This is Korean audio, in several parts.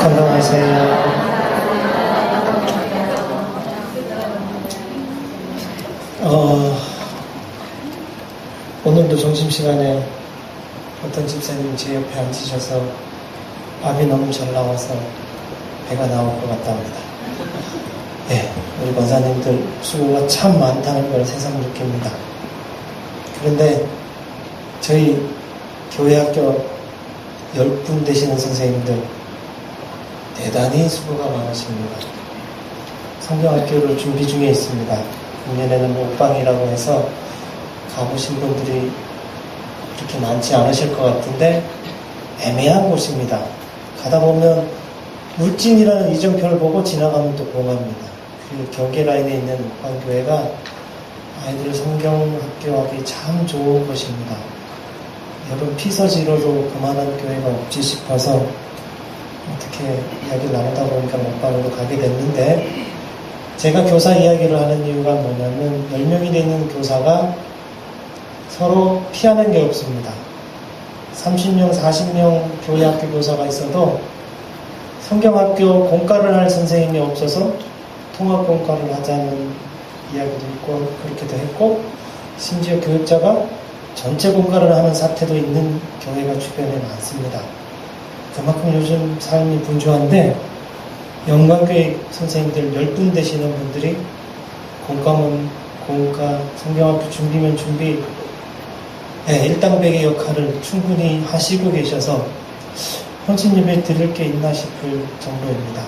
건강하세요. 오늘도 점심시간에 어떤 집사님 제 옆에 앉으셔서 밥이 너무 잘 나와서 배가 나올 것 같답니다. 예, 우리 권사님들 수고가 참 많다는 걸 새삼 느낍니다. 그런데 저희 교회학교 10분 되시는 선생님들 대단히 수고가 많으십니다. 성경학교를 준비 중에 있습니다. 작년에는 목방이라고 해서 가보신 분들이 그렇게 많지 않으실 것 같은데 애매한 곳입니다. 가다 보면 울진이라는 이정표를 보고 지나가면 또 공합니다. 그 경계 라인에 있는 목방교회가 아이들 성경학교하기 참 좋은 곳입니다. 여러분 피서지로도 그만한 교회가 없지 싶어서 어떻게 이야기를 나누다 보니까 목방으로 가게 됐는데, 제가 교사 이야기를 하는 이유가 뭐냐면 10명이 되는 교사가 서로 피하는 게 없습니다. 30명, 40명 교회학교 교사가 있어도 성경학교 공과를 할 선생님이 없어서 통합공과를 하자는 이야기도 있고 그렇게도 했고, 심지어 교육자가 전체 공과를 하는 사태도 있는 교회가 주변에 많습니다. 그만큼 요즘 삶이 분주한데 영광교회 선생님들 10분 되시는 분들이 공과면 공과, 성경학교 준비면 준비, 일당백의 역할을 충분히 하시고 계셔서 헌신 예배 드릴 게 있나 싶을 정도입니다.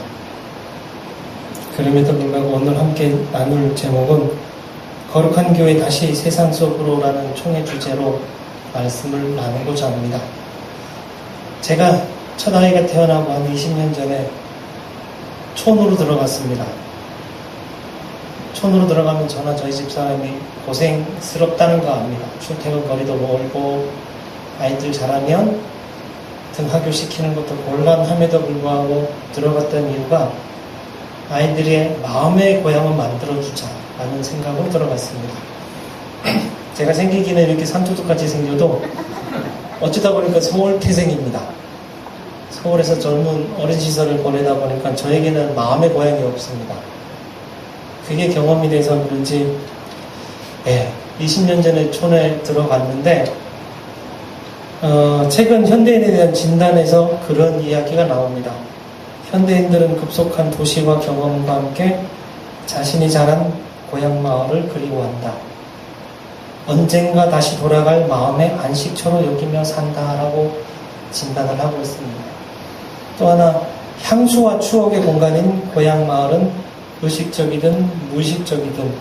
그럼에도 불구하고 오늘 함께 나눌 제목은 거룩한 교회 다시 세상 속으로라는 총의 주제로 말씀을 나누고자 합니다. 제가 첫 아이가 태어나고 한 20년 전에 촌으로 들어갔습니다. 촌으로 들어가면 저나 저희 집사람이 고생스럽다는 거 압니다. 출퇴근 거리도 멀고 아이들 자라면 등하교시키는 것도 곤란함에도 불구하고 들어갔던 이유가 아이들의 마음의 고향을 만들어주자라는 생각으로 들어갔습니다. 제가 생기기는 이렇게 산토도같이 생겨도 어쩌다 보니까 서울 태생입니다. 서울에서 젊은 어린시설을 보내다 보니까 저에게는 마음의 고향이 없습니다. 그게 경험이 돼서 그런지 20년 전에 촌에 들어갔는데 최근 현대인에 대한 진단에서 그런 이야기가 나옵니다. 현대인들은 급속한 도시화 경험과 함께 자신이 자란 고향 마을을 그리워한다. 언젠가 다시 돌아갈 마음의 안식처로 여기며 산다라고 진단을 하고 있습니다. 또 하나, 향수와 추억의 공간인 고향 마을은 의식적이든 무의식적이든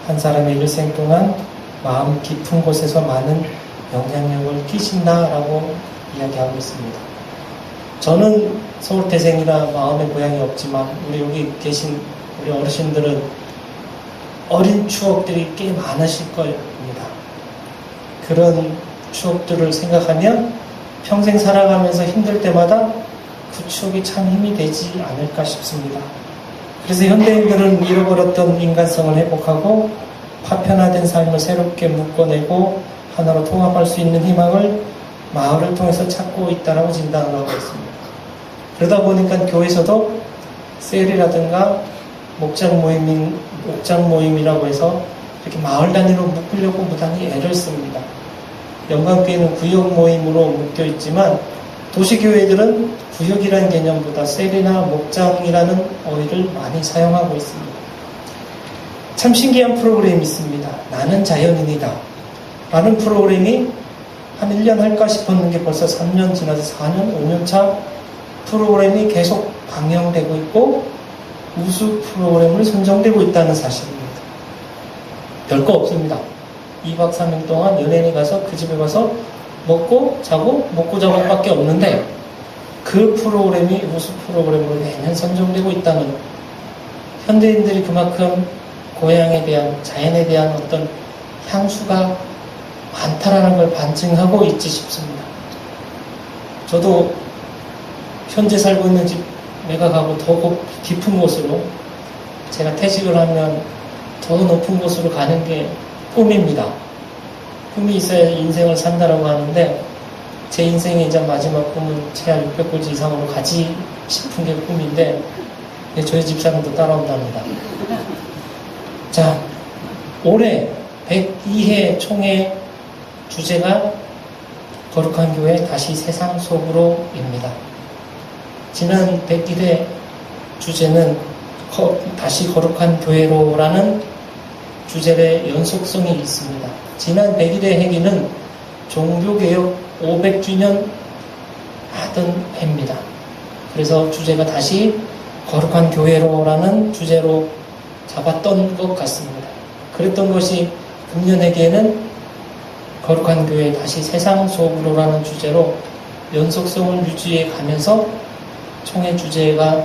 한 사람의 일생 동안 마음 깊은 곳에서 많은 영향력을 끼친다라고 이야기하고 있습니다. 저는 서울태생이라 마음의 고향이 없지만 우리 여기 계신 우리 어르신들은 어린 추억들이 꽤 많으실 겁니다. 그런 추억들을 생각하면 평생 살아가면서 힘들 때마다 그 추억이 참 힘이 되지 않을까 싶습니다. 그래서 현대인들은 잃어버렸던 인간성을 회복하고 파편화된 삶을 새롭게 묶어내고 하나로 통합할 수 있는 희망을 마을을 통해서 찾고 있다라고 진단을 하고 있습니다. 그러다 보니까 교회에서도 셀이라든가 목장 모임이라고 해서 이렇게 마을 단위로 묶으려고 무단히 애를 씁니다. 영광교회는 구역 모임으로 묶여 있지만 도시교회들은 구역이라는 개념보다 셀이나 목장이라는 어휘를 많이 사용하고 있습니다. 참 신기한 프로그램이 있습니다. 나는 자연인이다 라는 프로그램이 한 1년 할까 싶었는데 벌써 3년 지나서 4년, 5년 차 프로그램이 계속 방영되고 있고 우수 프로그램을 선정되고 있다는 사실입니다. 별거 없습니다. 2박 3일 동안 연예인이 가서 그 집에 가서 먹고 자고 밖에 없는데 그 프로그램이 우수 프로그램으로 매년 선정되고 있다는, 현대인들이 그만큼 고향에 대한, 자연에 대한 어떤 향수가 많다라는 걸 반증하고 있지 싶습니다. 저도 현재 살고 있는 집 매각하고 더 깊은 곳으로, 제가 퇴직을 하면 더 높은 곳으로 가는 게 꿈입니다. 꿈이 있어야 인생을 산다라고 하는데 제 인생의 이제 마지막 꿈은 최하 600고지 이상으로 가지 싶은 게 꿈인데 저희 집사람도 따라온답니다. 자, 올해 102회 총회 주제가 거룩한 교회 다시 세상 속으로입니다. 지난 101회 주제는 다시 거룩한 교회로라는 주제의 연속성이 있습니다. 지난 101회 회기는 종교개혁 500주년 하던 해입니다. 그래서 주제가 다시 거룩한 교회로라는 주제로 잡았던 것 같습니다. 그랬던 것이 금년 회기에는 거룩한 교회 다시 세상 속으로라는 주제로 연속성을 유지해 가면서 총회 주제가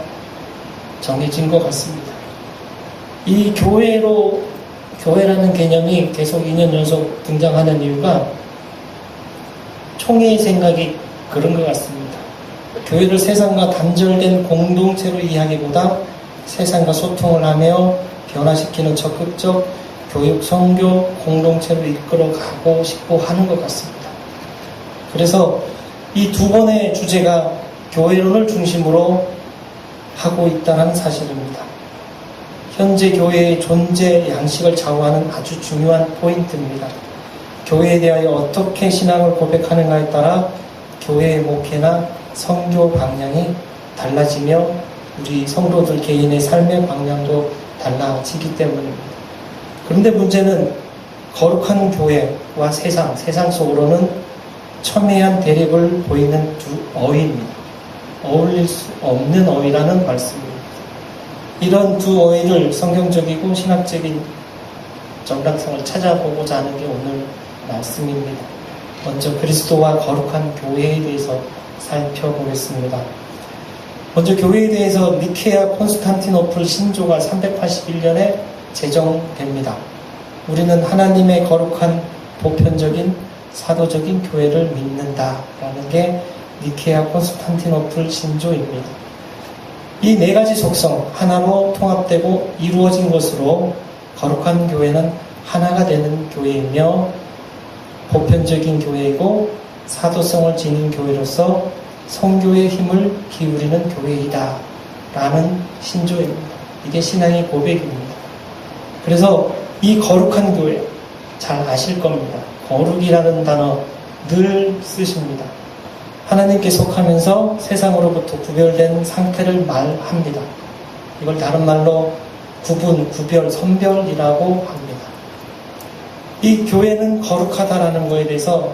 정해진 것 같습니다. 이 교회라는 개념이 계속 2년 연속 등장하는 이유가 총회의 생각이 그런 것 같습니다. 교회를 세상과 단절된 공동체로 이해하기보다 세상과 소통을 하며 변화시키는 적극적 교육, 선교 공동체로 이끌어가고 싶고 하는 것 같습니다. 그래서 이 두 번의 주제가 교회론을 중심으로 하고 있다는 사실입니다. 현재 교회의 존재 양식을 좌우하는 아주 중요한 포인트입니다. 교회에 대하여 어떻게 신앙을 고백하는가에 따라 교회의 목회나 선교 방향이 달라지며 우리 성도들 개인의 삶의 방향도 달라지기 때문입니다. 그런데 문제는 거룩한 교회와 세상 속으로는 첨예한 대립을 보이는 두 어휘입니다. 어울릴 수 없는 어휘라는 말씀입니다. 이런 두 어휘를 성경적이고 신학적인 정당성을 찾아보고자 하는 게 오늘 말씀입니다. 먼저 그리스도와 거룩한 교회에 대해서 살펴보겠습니다. 먼저 교회에 대해서 니케아 콘스탄티노플 신조가 381년에 제정됩니다. 우리는 하나님의 거룩한 보편적인 사도적인 교회를 믿는다라는 게 니케아 콘스탄티노플 신조입니다. 이 네 가지 속성 하나로 통합되고 이루어진 것으로 거룩한 교회는 하나가 되는 교회이며 보편적인 교회이고 사도성을 지닌 교회로서 성교의 힘을 기울이는 교회이다 라는 신조입니다. 이게 신앙의 고백입니다. 그래서 이 거룩한 교회 잘 아실 겁니다. 거룩이라는 단어 늘 쓰십니다. 하나님께 속하면서 세상으로부터 구별된 상태를 말합니다. 이걸 다른 말로 구분, 구별, 선별이라고 합니다. 이 교회는 거룩하다라는 것에 대해서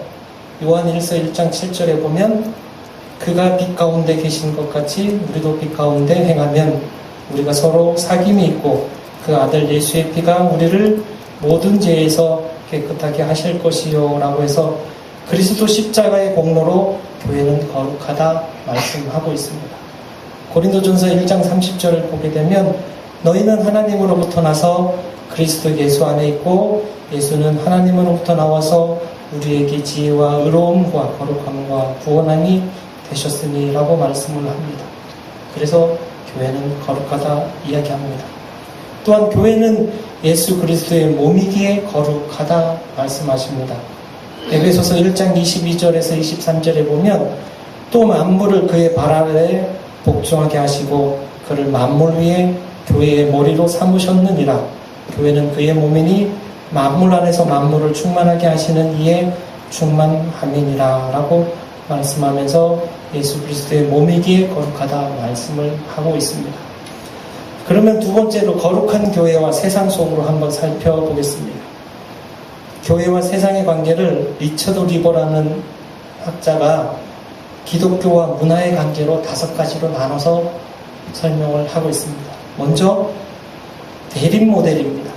요한일서 1장 7절에 보면 그가 빛 가운데 계신 것 같이 우리도 빛 가운데 행하면 우리가 서로 사귐이 있고 그 아들 예수의 피가 우리를 모든 죄에서 깨끗하게 하실 것이요 라고 해서 그리스도 십자가의 공로로 교회는 거룩하다 말씀하고 있습니다. 고린도전서 1장 30절을 보게 되면 너희는 하나님으로부터 나서 그리스도 예수 안에 있고 예수는 하나님으로부터 나와서 우리에게 지혜와 의로움과 거룩함과 구원함이 되셨으니 라고 말씀을 합니다. 그래서 교회는 거룩하다 이야기합니다. 또한 교회는 예수 그리스도의 몸이기에 거룩하다 말씀하십니다. 에베소서 1장 22절에서 23절에 보면 또 만물을 그의 발 아래 복종하게 하시고 그를 만물 위에 교회의 머리로 삼으셨느니라. 교회는 그의 몸이니 만물 안에서 만물을 충만하게 하시는 이에 충만함이니라 라고 말씀하면서 예수 그리스도의 몸이기에 거룩하다 말씀을 하고 있습니다. 그러면 두 번째로 거룩한 교회와 세상 속으로 한번 살펴보겠습니다. 교회와 세상의 관계를 리처드 리버라는 학자가 기독교와 문화의 관계로 5가지로 나눠서 설명을 하고 있습니다. 먼저 대립 모델입니다.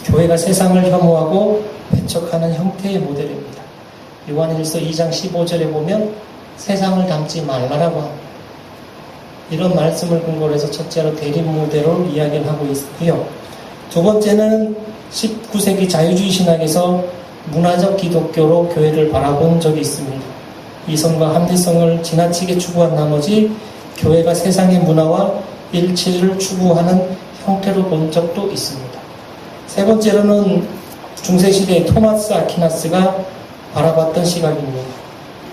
교회가 세상을 혐오하고 배척하는 형태의 모델입니다. 요한일서 2장 15절에 보면 세상을 닮지 말라라고 합니다. 이런 말씀을 근거로 해서 첫째로 대립 모델로 이야기를 하고 있고요. 두 번째는 19세기 자유주의 신학에서 문화적 기독교로 교회를 바라본 적이 있습니다. 이성과 합리성을 지나치게 추구한 나머지 교회가 세상의 문화와 일치를 추구하는 형태로 본 적도 있습니다. 세 번째로는 중세시대의 토마스 아퀴나스가 바라봤던 시각입니다.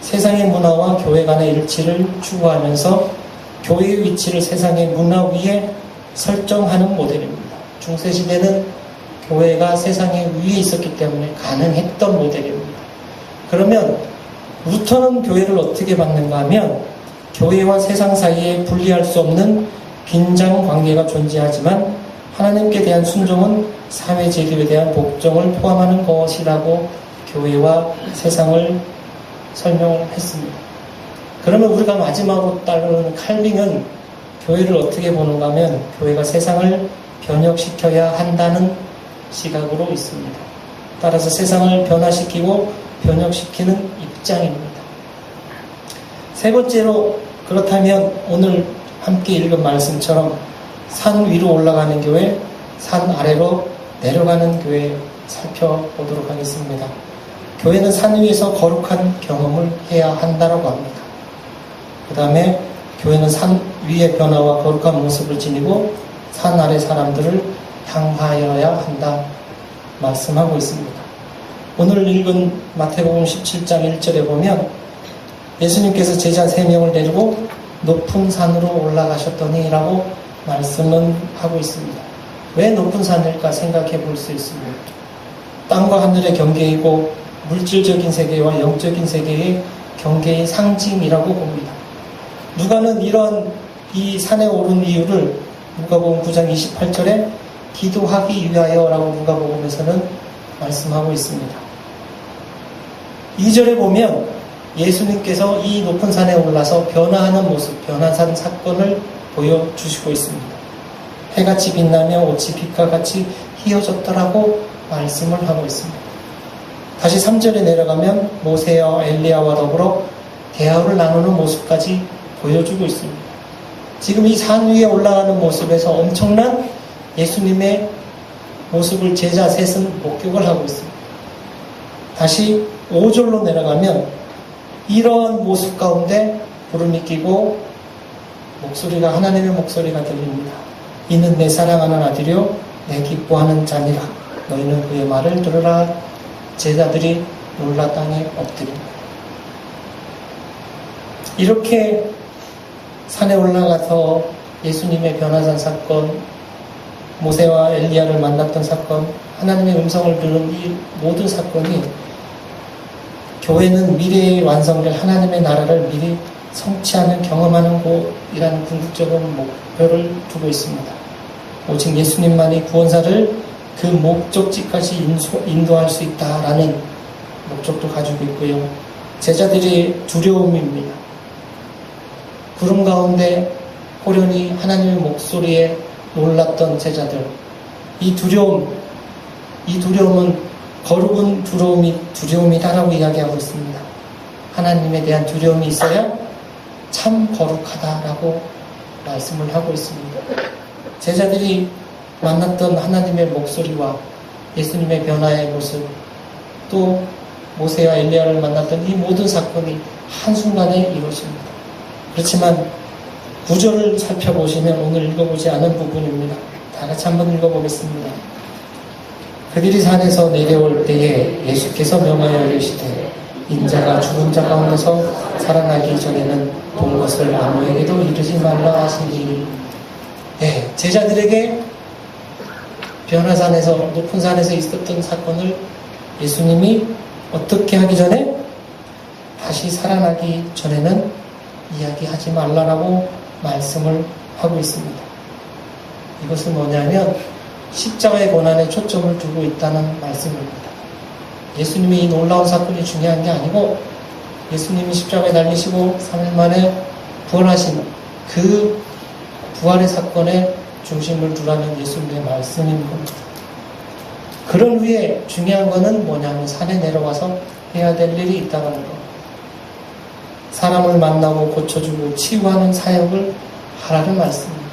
세상의 문화와 교회 간의 일치를 추구하면서 교회의 위치를 세상의 문화 위에 설정하는 모델입니다. 중세시대는 교회가 세상의 위에 있었기 때문에 가능했던 모델입니다. 그러면 루터는 교회를 어떻게 봤는가 하면 교회와 세상 사이에 분리할 수 없는 빈장 관계가 존재하지만 하나님께 대한 순종은 사회 제도에 대한 복종을 포함하는 것이라고 교회와 세상을 설명을 했습니다. 그러면 우리가 마지막으로 따르는 칼빈은 교회를 어떻게 보는가 하면 교회가 세상을 변혁시켜야 한다는 시각으로 있습니다. 따라서 세상을 변화시키고 변혁시키는 입장입니다. 세 번째로 그렇다면 오늘 함께 읽은 말씀처럼 산 위로 올라가는 교회, 산 아래로 내려가는 교회 살펴보도록 하겠습니다. 교회는 산 위에서 거룩한 경험을 해야 한다고 합니다. 그 다음에 교회는 산 위의 변화와 거룩한 모습을 지니고 산 아래 사람들을 향하여야 한다 말씀하고 있습니다. 오늘 읽은 마태복음 17장 1절에 보면 예수님께서 제자 3명을 데리고 높은 산으로 올라가셨더니 라고 말씀은 하고 있습니다. 왜 높은 산일까 생각해 볼 수 있습니다. 땅과 하늘의 경계이고 물질적인 세계와 영적인 세계의 경계의 상징이라고 봅니다. 누가는 이러한 이 산에 오른 이유를 누가복음 9장 28절에 기도하기 위하여라고 누가복음에서는 말씀하고 있습니다. 2절에 보면 예수님께서 이 높은 산에 올라서 변화하는 모습, 변화산 사건을 보여주시고 있습니다. 해같이 빛나며 옷이 빛과 같이 휘어졌더라고 말씀을 하고 있습니다. 다시 3절에 내려가면 모세와 엘리야와 더불어 대화를 나누는 모습까지 보여주고 있습니다. 지금 이 산 위에 올라가는 모습에서 엄청난 예수님의 모습을 제자 셋은 목격을 하고 있습니다. 다시 5절로 내려가면 이러한 모습 가운데 구름이 끼고 목소리가 하나님의 목소리가 들립니다. 이는 내 사랑하는 아들이요 내 기뻐하는 자니라. 너희는 그의 말을 들으라. 제자들이 놀라 땅에 엎드립니다. 이렇게 산에 올라가서 예수님의 변화산 사건, 모세와 엘리야를 만났던 사건, 하나님의 음성을 들은 이 모든 사건이 교회는 미래에 완성될 하나님의 나라를 미리 성취하는, 경험하는 곳이라는 궁극적인 목표를 두고 있습니다. 오직 예수님만이 구원사를 그 목적지까지 인도할 수 있다라는 목적도 가지고 있고요. 제자들의 두려움입니다. 구름 가운데 호련히 하나님의 목소리에 놀랐던 제자들. 이 두려움은 거룩은 두려움이다라고 이야기하고 있습니다. 하나님에 대한 두려움이 있어야 참 거룩하다라고 말씀을 하고 있습니다. 제자들이 만났던 하나님의 목소리와 예수님의 변화의 모습, 또 모세와 엘리야를 만났던 이 모든 사건이 한순간에 이루어집니다. 그렇지만 구절을 살펴보시면 오늘 읽어보지 않은 부분입니다. 다 같이 한번 읽어보겠습니다. 그들이 산에서 내려올 때에 예수께서 명하여 이르시되 인자가 죽은 자 가운데서 살아나기 전에는 본 것을 아무에게도 이르지 말라 하시니. 네, 제자들에게 변화산에서, 높은 산에서 있었던 사건을 예수님이 어떻게 하기 전에, 다시 살아나기 전에는 이야기하지 말라라고 말씀을 하고 있습니다. 이것은 뭐냐면 십자가의 고난에 초점을 두고 있다는 말씀입니다. 예수님이 이 놀라운 사건이 중요한 게 아니고 예수님이 십자가에 달리시고 3일 만에 부활하신 그 부활의 사건에 중심을 두라는 예수님의 말씀인 겁니다. 그런 위에 중요한 거는 뭐냐면 산에 내려와서 해야 될 일이 있다는 것. 사람을 만나고 고쳐주고 치유하는 사역을 하라는 말씀입니다.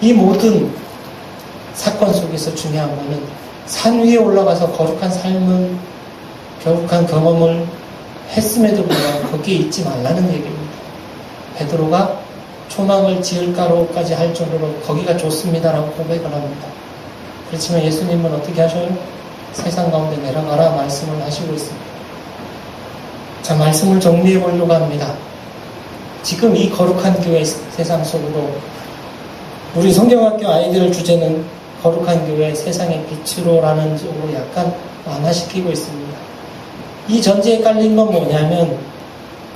이 모든 사건 속에서 중요한 것은 산 위에 올라가서 거룩한 삶을, 거룩한 경험을 했음에도 불구하고 거기에 있지 말라는 얘기입니다. 베드로가 초막을 지을까로까지 할 정도로 거기가 좋습니다라고 고백을 합니다. 그렇지만 예수님은 어떻게 하셔요? 세상 가운데 내려가라 말씀을 하시고 있습니다. 자, 말씀을 정리해 보려고 합니다. 지금 이 거룩한 교회 세상 속으로 우리 성경학교 아이들 주제는 거룩한 교회 세상의 빛으로라는 쪽으로 약간 완화시키고 있습니다. 이 전제에 깔린 건 뭐냐면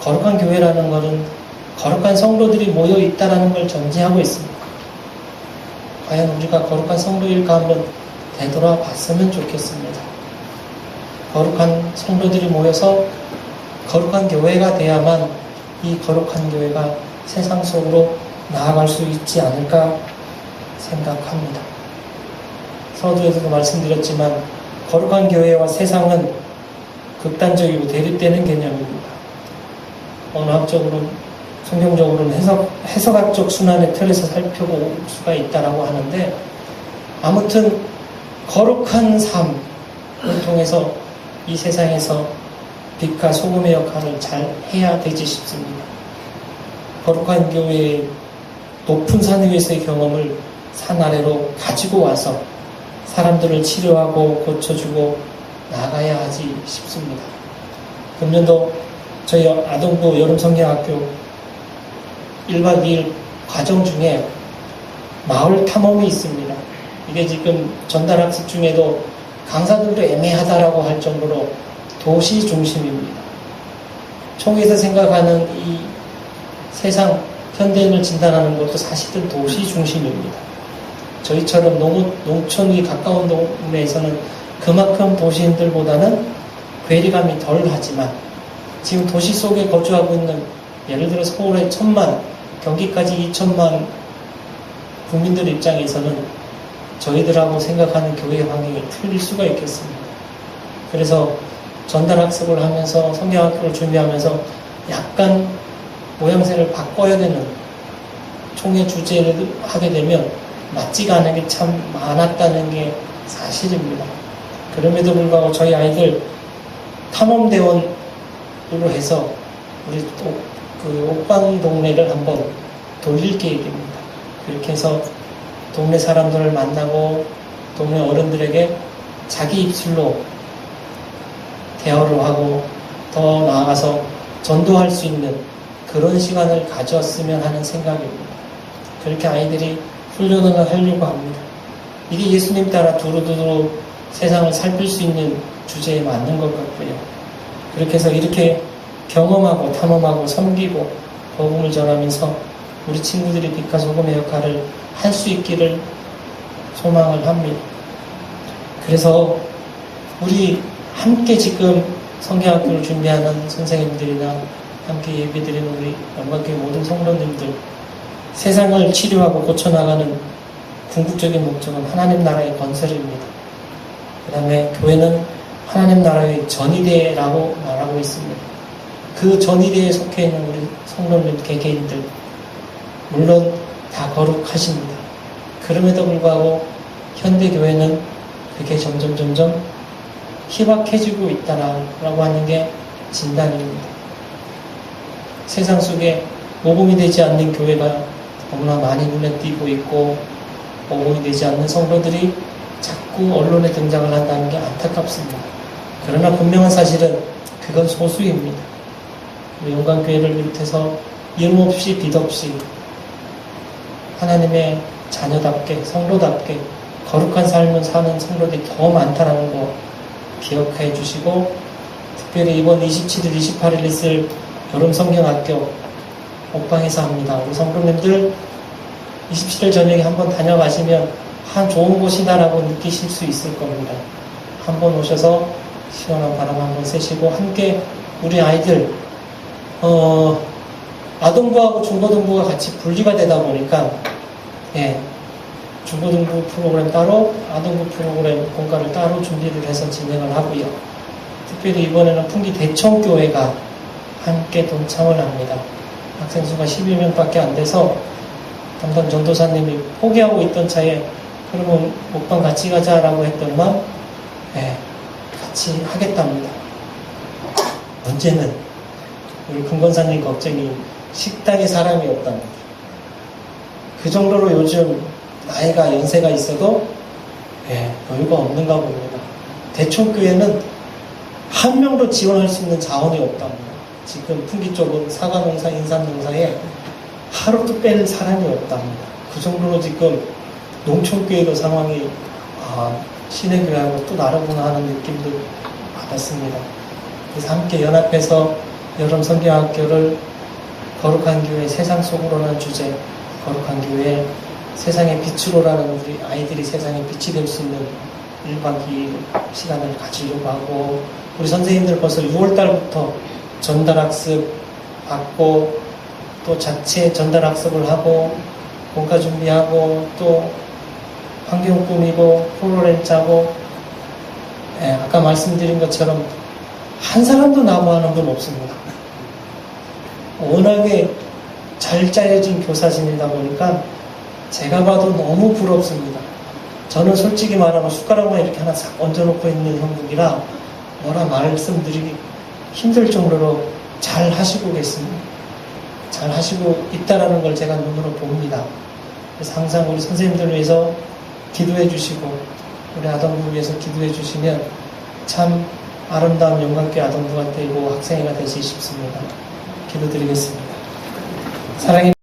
거룩한 교회라는 것은 거룩한 성도들이 모여 있다는 걸 전제하고 있습니다. 과연 우리가 거룩한 성도일까 한번 되돌아 봤으면 좋겠습니다. 거룩한 성도들이 모여서 거룩한 교회가 돼야만 이 거룩한 교회가 세상 속으로 나아갈 수 있지 않을까 생각합니다. 서두에서도 말씀드렸지만 거룩한 교회와 세상은 극단적이고 대립되는 개념입니다. 언어학적으로 성경적으로는 해석학적 순환의 틀에서 살펴볼 수가 있다라고 하는데 아무튼 거룩한 삶을 통해서 이 세상에서 빛과 소금의 역할을 잘 해야 되지 싶습니다. 거룩한 교회의 높은 산 위에서의 경험을 산 아래로 가지고 와서 사람들을 치료하고 고쳐주고 나가야 하지 싶습니다. 금년도 저희 아동부 여름성경학교 1박 2일 과정 중에 마을 탐험이 있습니다. 이게 지금 전달학습 중에도 강사들도 애매하다라고 할 정도로 도시 중심입니다. 총에서 생각하는 이 세상 현대인을 진단하는 것도 사실은 도시 중심입니다. 저희처럼 농촌이 가까운 동네에서는 그만큼 도시인들보다는 괴리감이 덜 하지만 지금 도시 속에 거주하고 있는 예를 들어 서울의 1,000만, 경기까지 2,000만 국민들 입장에서는 저희들하고 생각하는 교회 환경이 틀릴 수가 있겠습니다. 그래서 전달학습을 하면서 성경학교를 준비하면서 약간 모양새를 바꿔야 되는 총회 주제를 하게 되면 맞지가 않은 게 참 많았다는 게 사실입니다. 그럼에도 불구하고 저희 아이들 탐험대원으로 해서 우리 또 그 옥방 동네를 한번 돌릴 계획입니다. 그렇게 해서 동네 사람들을 만나고 동네 어른들에게 자기 입술로 대화를 하고 더 나아가서 전도할 수 있는 그런 시간을 가졌으면 하는 생각입니다. 그렇게 아이들이 훈련을 하려고 합니다. 이게 예수님 따라 두루두루 세상을 살필 수 있는 주제에 맞는 것 같고요. 그렇게 해서 이렇게 경험하고 탐험하고 섬기고 복음을 전하면서 우리 친구들이 빛과 소금의 역할을 할 수 있기를 소망을 합니다. 그래서 우리 함께 지금 성경학교를 준비하는 선생님들이나 함께 예배드리는 우리 영광교회 모든 성도님들 세상을 치료하고 고쳐나가는 궁극적인 목적은 하나님 나라의 건설입니다. 그 다음에 교회는 하나님 나라의 전이대라고 말하고 있습니다. 그 전이대에 속해 있는 우리 성도님 개개인들 물론 다 거룩하십니다. 그럼에도 불구하고 현대교회는 그게 점점 희박해지고 있다라고 하는 게 진단입니다. 세상 속에 모범이 되지 않는 교회가 너무나 많이 눈에 띄고 있고 모범이 되지 않는 성도들이 자꾸 언론에 등장을 한다는 게 안타깝습니다. 그러나 분명한 사실은 그건 소수입니다. 영광교회를 비롯해서 이름 없이 빛 없이 하나님의 자녀답게 성도답게 거룩한 삶을 사는 성도들이 더 많다는 거 기억해 주시고 특별히 이번 27일, 28일 있을 여름성경학교 옥방에서 합니다. 우리 성도님들 27일 저녁에 한번 다녀가시면 한 좋은 곳이다라고 느끼실 수 있을 겁니다. 한번 오셔서 시원한 바람 한번 쐬시고 함께 우리 아이들 아동부하고 중고등부가 같이 분리가 되다 보니까 중고등부 프로그램 따로 아동부 프로그램 공과를 따로 준비를 해서 진행을 하고요. 특별히 이번에는 풍기 대청교회가 함께 동참을 합니다. 학생 수가 12명밖에 안 돼서 담당 전도사님이 포기하고 있던 차에 그러면 목방 같이 가자라고 했더니만 같이 하겠답니다. 문제는 우리 금권사님 걱정이 식당에 사람이 없답니다. 그 정도로 요즘 나이가 연세가 있어도 여유가 없는가 봅니다. 대청교회는 한 명도 지원할 수 있는 자원이 없답니다. 지금 풍기 쪽은 사과농사, 인삼농사에 하루도 뺄 사람이 없답니다. 그 정도로 지금 농촌교회도 상황이 신의 교회하고 또 다르구나 하는 느낌도 받았습니다. 그래서 함께 연합해서 여름 성경학교를 거룩한 교회 세상 속으로라는 주제, 거룩한 교회 세상의 빛으로라는 우리 아이들이 세상의 빛이 될 수 있는 1박 2일 시간을 가지려고 하고, 우리 선생님들 벌써 6월달부터 전달학습 받고 또 자체 전달학습을 하고 공과 준비하고 또 환경 꾸미고 프로그램 짜고, 아까 말씀드린 것처럼 한 사람도 나무하는 분 없습니다. 워낙에 잘 짜여진 교사진이다 보니까 제가 봐도 너무 부럽습니다. 저는 솔직히 말하면 숟가락만 이렇게 하나 싹 얹어놓고 있는 형국이라 뭐라 말씀드리기 힘들 정도로 잘 하시고 계십니다. 잘 하시고 있다라는 걸 제가 눈으로 봅니다. 그래서 항상 우리 선생님들 위해서 기도해 주시고 우리 아동부 위해서 기도해 주시면 참 아름다운 영광교회 아동부가 되고 학생회가 되시 싶습니다. 기도드리겠습니다. 사랑해